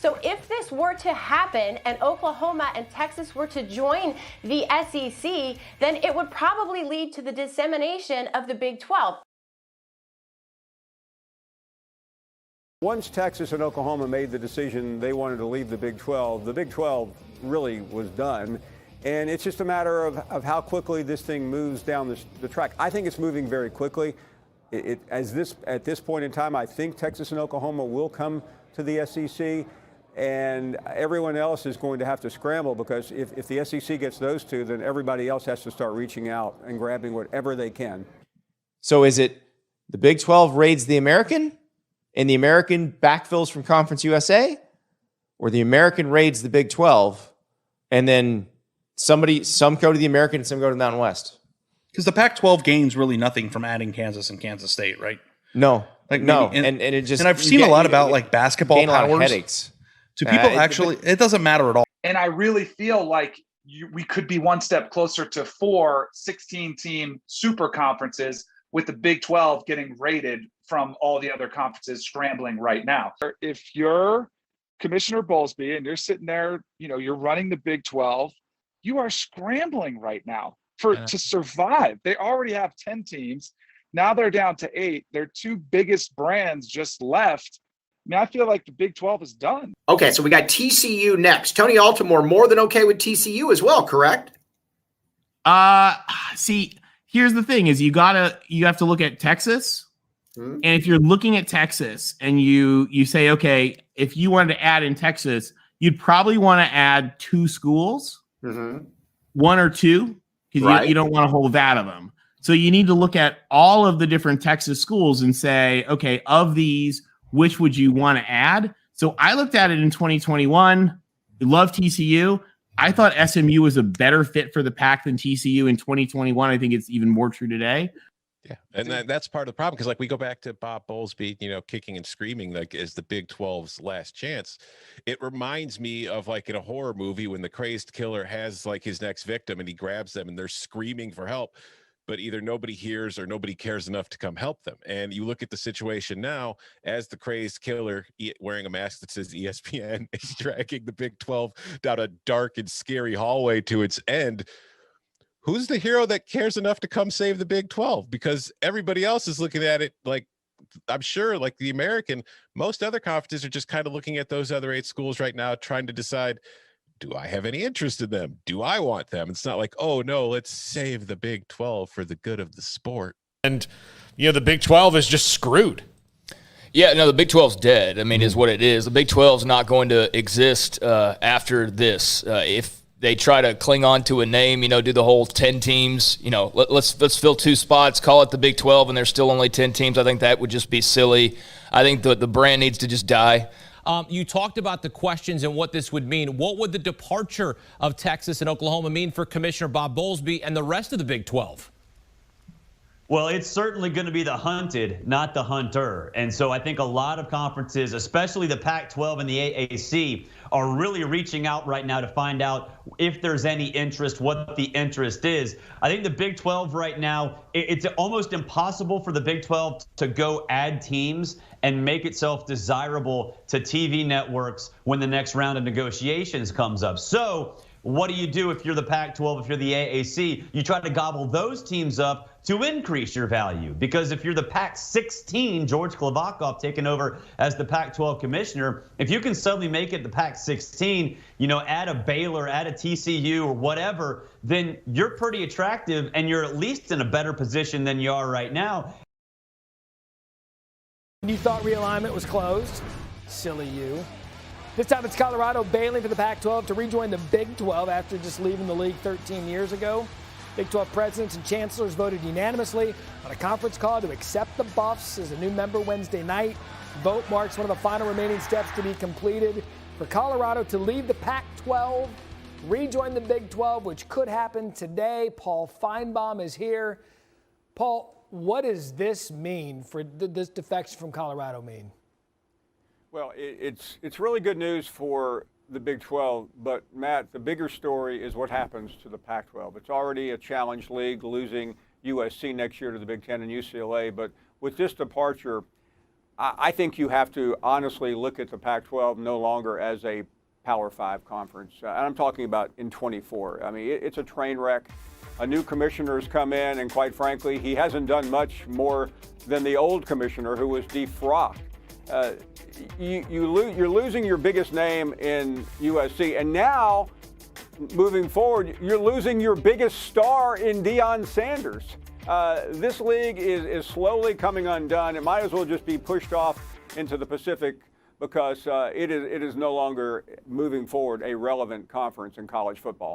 So if this were to happen and Oklahoma and Texas were to join the SEC, then it would probably lead to the dissemination of the Big 12. Once Texas and Oklahoma made the decision they wanted to leave the Big 12 really was done. And it's just a matter of how quickly this thing moves down the track. I think it's moving very quickly. At this point in time, I think Texas and Oklahoma will come to the SEC, and everyone else is going to have to scramble, because if the SEC gets those two, then everybody else has to start reaching out and grabbing whatever they can. So is it the Big 12 raids the American, and the American backfills from Conference USA, or the American raids the Big 12, and then some go to the American and some go to the Mountain West? Because the Pac-12 gains really nothing from adding Kansas and Kansas State, right? No, no, and it just, and I've seen a lot about like basketball gain a lot of powers. headaches. To people, actually, it doesn't matter at all. And I really feel like we could be one step closer to 4 16-team super conferences, with the Big 12 getting rated from all the other conferences scrambling right now. If you're Commissioner Bowlesby and you're sitting there, you're running the Big 12, you are scrambling right now to survive. They already have 10 teams. Now they're down to 8. Their two biggest brands just left. I mean, I feel like the Big 12 is done. Okay, so we got TCU next. Tony Altimore more than okay with TCU as well, correct? See, here's the thing: is you have to look at Texas, and if you're looking at Texas and you say, okay, if you wanted to add in Texas, you'd probably want to add 2 schools, 1 or 2, because you don't want a whole vat of them. So you need to look at all of the different Texas schools and say, okay, of these, which would you want to add? So I looked at it in 2021. I love TCU. I thought SMU was a better fit for the Pac than TCU in 2021. I think it's even more true today. Yeah, and that's part of the problem, because like we go back to Bob Bowlesby, kicking and screaming like is the Big 12's last chance. It reminds me of like in a horror movie when the crazed killer has like his next victim and he grabs them and they're screaming for help, but either nobody hears or nobody cares enough to come help them. And you look at the situation now as the crazed killer wearing a mask that says ESPN is dragging the Big 12 down a dark and scary hallway to its end. Who's the hero that cares enough to come save the Big 12? Because everybody else is looking at it like, I'm sure, like the American, most other conferences are just kind of looking at those other 8 schools right now, trying to decide, do I have any interest in them? Do I want them? It's not like, oh no, let's save the Big 12 for the good of the sport. And, the Big 12 is just screwed. Yeah, no, the Big 12's dead. I mean, is what it is. The Big 12's not going to exist after this. If they try to cling on to a name, do the whole 10 teams, let's fill 2 spots, call it the Big 12, and there's still only 10 teams. I think that would just be silly. I think the brand needs to just die. You talked about the questions and what this would mean. What would the departure of Texas and Oklahoma mean for Commissioner Bob Bowlesby and the rest of the Big 12? Well, it's certainly going to be the hunted, not the hunter. And so I think a lot of conferences, especially the Pac-12 and the AAC, are really reaching out right now to find out if there's any interest, what the interest is. I think the Big 12 right now, it's almost impossible for the Big 12 to go add teams and make itself desirable to TV networks when the next round of negotiations comes up. So what do you do if you're the Pac-12, if you're the AAC? You try to gobble those teams up to increase your value. Because if you're the Pac-16, George Klavakov taking over as the Pac-12 commissioner, if you can suddenly make it the Pac-16, add a Baylor, add a TCU or whatever, then you're pretty attractive and you're at least in a better position than you are right now. You thought realignment was closed? Silly you. This time it's Colorado bailing for the Pac-12 to rejoin the Big 12 after just leaving the league 13 years ago. Big 12 presidents and chancellors voted unanimously on a conference call to accept the Buffs as a new member Wednesday night. Vote marks one of the final remaining steps to be completed for Colorado to leave the Pac-12, rejoin the Big 12, which could happen today. Paul Feinbaum is here. Paul, what does this mean for this defection from Colorado mean? Well, it's really good news for the Big 12, but Matt, the bigger story is what happens to the Pac-12. It's already a challenge league, losing USC next year to the Big Ten and UCLA, but with this departure, I think you have to honestly look at the Pac-12 no longer as a Power 5 conference. And I'm talking about in 24. I mean, it's a train wreck. A new commissioner's come in, and quite frankly, he hasn't done much more than the old commissioner who was defrocked. You're losing your biggest name in USC, and now, moving forward, you're losing your biggest star in Deion Sanders. This league is slowly coming undone. It might as well just be pushed off into the Pacific because it is no longer moving forward a relevant conference in college football.